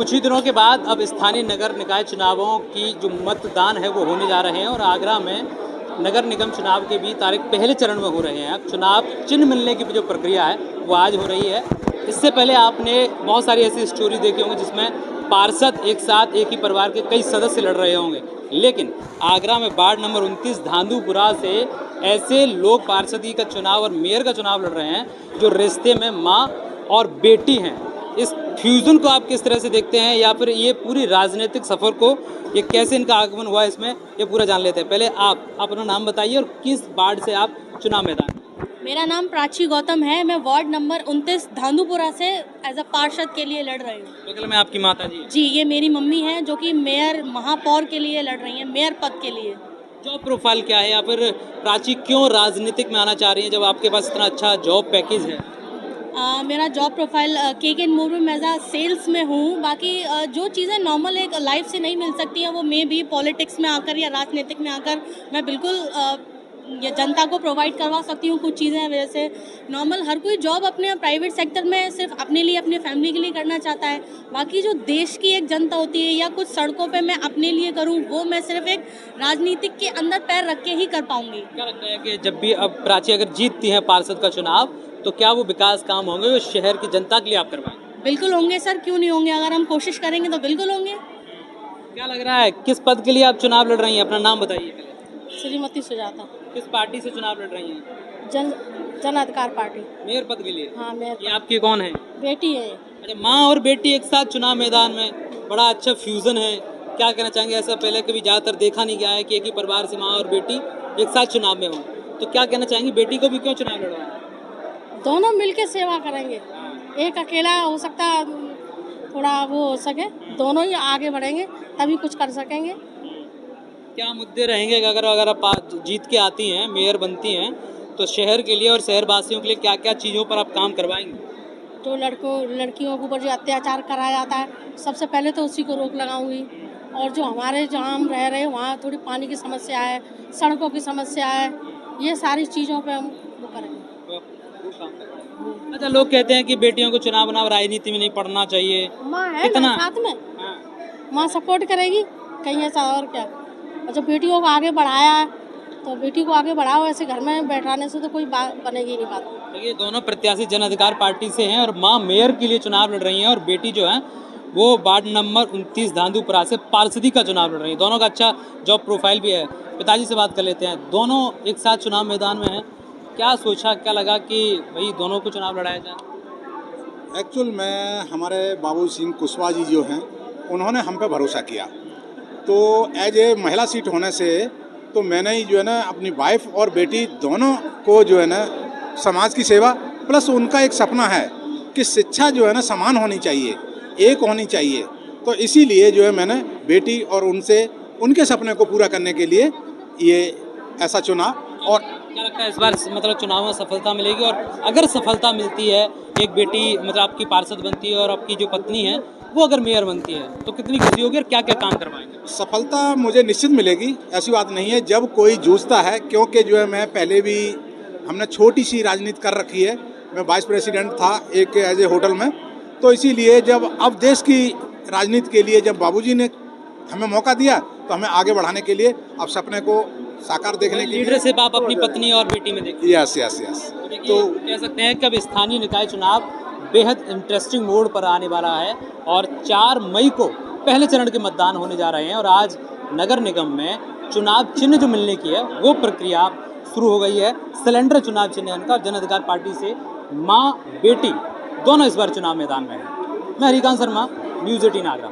कुछ ही दिनों के बाद अब स्थानीय नगर निकाय चुनावों की जो मतदान है वो होने जा रहे हैं और आगरा में नगर निगम चुनाव के भी तारीख पहले चरण में हो रहे हैं। अब चुनाव चिन्ह मिलने की जो प्रक्रिया है वो आज हो रही है। इससे पहले आपने बहुत सारी ऐसी स्टोरी देखी होंगी जिसमें पार्षद एक साथ एक ही परिवार के कई सदस्य लड़ रहे होंगे, लेकिन आगरा में वार्ड नंबर 29 धांधुपुरा से ऐसे लोग पार्षदी का चुनाव और मेयर का चुनाव लड़ रहे हैं जो रिश्ते में माँ और बेटी हैं। इस फ्यूजन को आप किस तरह से देखते हैं, या फिर ये पूरी राजनीतिक सफर को ये कैसे इनका आगमन हुआ, इसमें ये पूरा जान लेते हैं। पहले आप अपना नाम बताइए और किस वार्ड से आप चुनाव मैदान। मेरा नाम प्राची गौतम है। मैं वार्ड नंबर 29 धांधुपुरा से एज अ पार्षद के लिए लड़ रही हूँ। बगल में आपकी माता जी। जी, ये मेरी मम्मी है जो कि मेयर महापौर के लिए लड़ रही हैं, मेयर पद के लिए। जॉब प्रोफाइल क्या है, या फिर प्राची क्यों राजनीतिक में आना चाह रही है जब आपके पास इतना अच्छा जॉब पैकेज है? मेरा job profile cake and more में एज सेल्स में हूँ। बाकी जो चीज़ें नॉर्मल एक लाइफ से नहीं मिल सकती हैं वो मे भी पॉलिटिक्स में आकर या राजनीतिक में आकर मैं बिल्कुल ये जनता को प्रोवाइड करवा सकती हूँ कुछ चीज़ें। वजह से नॉर्मल हर कोई जॉब अपने प्राइवेट सेक्टर में सिर्फ अपने लिए, अपने फैमिली के लिए करना चाहता है। बाकी जो देश की एक जनता होती है या कुछ सड़कों पे मैं अपने लिए करूँ, वो मैं सिर्फ एक राजनीतिक के अंदर पैर रख के ही कर पाऊँगी। क्या लगता है कि जब भी अब प्राची अगर जीतती हैं पार्षद का चुनाव, तो क्या वो विकास काम होंगे वो शहर की जनता के लिए आप करवाएंगे? बिल्कुल होंगे सर, क्यों नहीं होंगे। अगर हम कोशिश करेंगे तो बिल्कुल होंगे। क्या लग रहा है, किस पद के लिए आप चुनाव लड़ रही हैं? अपना नाम बताइए पहले। श्रीमती सुजाता। किस पार्टी से चुनाव लड़ रही हैं? जन अधिकार पार्टी। मेयर पद के लिए? हाँ, मेयर। ये आपकी कौन है? बेटी है। अच्छा, माँ और बेटी एक साथ चुनाव मैदान में, बड़ा अच्छा फ्यूजन है। क्या कहना चाहेंगे? ऐसा पहले कभी ज़्यादातर देखा नहीं गया है कि एक ही परिवार से माँ और बेटी एक साथ चुनाव में हो, तो क्या कहना चाहेंगे? बेटी को भी क्यों चुनाव लड़वाया? दोनों मिलके सेवा करेंगे। एक अकेला हो सकता थोड़ा वो हो सके, दोनों ही आगे बढ़ेंगे तभी कुछ कर सकेंगे। क्या मुद्दे रहेंगे अगर आप जीत के आती हैं, मेयर बनती हैं, तो शहर के लिए और शहर वासियों के लिए क्या क्या चीज़ों पर आप काम करवाएंगे? जो लड़कियों के ऊपर जो अत्याचार कराया जाता है, सबसे पहले तो उसी को रोक लगाऊंगी। और जो हमारे जहाँ हम रह रहे हैं वहाँ थोड़ी पानी की समस्या है, सड़कों की समस्या है, ये सारी चीज़ों पे हम वो करेंगे। अच्छा, लोग कहते हैं कि बेटियों को चुनाव राजनीति में नहीं पढ़ना चाहिए। माँ है ना साथ में, माँ सपोर्ट करेगी कहीं ऐसा और क्या। और जब बेटियों को आगे बढ़ाया है तो बेटी को आगे बढ़ाओ, ऐसे घर में बैठाने से तो कोई बात बनेगी नहीं। बात देखिए, दोनों प्रत्याशी जन अधिकार पार्टी से हैं और माँ मेयर के लिए चुनाव लड़ रही हैं और बेटी जो है वो वार्ड नंबर 29 धांधुपुरा से पार्षदी का चुनाव लड़ रही है। दोनों का अच्छा जॉब प्रोफाइल भी है। पिताजी से बात कर लेते हैं। दोनों एक साथ चुनाव मैदान में हैं, क्या सोचा, क्या लगा कि भाई दोनों को चुनाव लड़ाया जाए? एक्चुअल में हमारे बाबू सिंह कुशवाहा जी जो हैं उन्होंने हम पे भरोसा किया, तो एज ए महिला सीट होने से तो मैंने ही जो है ना अपनी वाइफ और बेटी दोनों को जो है ना समाज की सेवा, प्लस उनका एक सपना है कि शिक्षा जो है ना समान होनी चाहिए, एक होनी चाहिए। तो इसीलिए जो है मैंने बेटी और उनसे उनके सपने को पूरा करने के लिए ये ऐसा चुना। और क्या लगता है इस बार मतलब चुनाव में सफलता मिलेगी? और अगर सफलता मिलती है, एक बेटी मतलब आपकी पार्षद बनती है और आपकी जो पत्नी है वो अगर मेयर बनती है, तो कितनी खुशी होगी और क्या क्या काम करवाएंगे? सफलता मुझे निश्चित मिलेगी, ऐसी बात नहीं है। जब कोई जूझता है, क्योंकि जो है मैं पहले भी हमने छोटी सी राजनीति कर रखी है, मैं वाइस प्रेसिडेंट था एक एज ए होटल में, तो इसीलिए जब अब देश की राजनीति के लिए जब बाबूजी ने हमें मौका दिया तो हमें आगे बढ़ाने के लिए, अब सपने को साकार देखने के लिए लीडरशिप आप अपनी पत्नी और बेटी में देखते हैं। यस। तो कह सकते हैं कि अब स्थानीय निकाय चुनाव बेहद इंटरेस्टिंग मोड पर आने वाला है और 4 मई को पहले चरण के मतदान होने जा रहे हैं और आज नगर निगम में चुनाव चिन्ह जो मिलने की है वो प्रक्रिया शुरू हो गई है। सिलेंडर चुनाव चिन्ह इनका, जन अधिकार पार्टी से माँ बेटी दोनों इस बार चुनाव मैदान में है। मैं हरिकांत शर्मा, न्यूज़ 18 आगरा।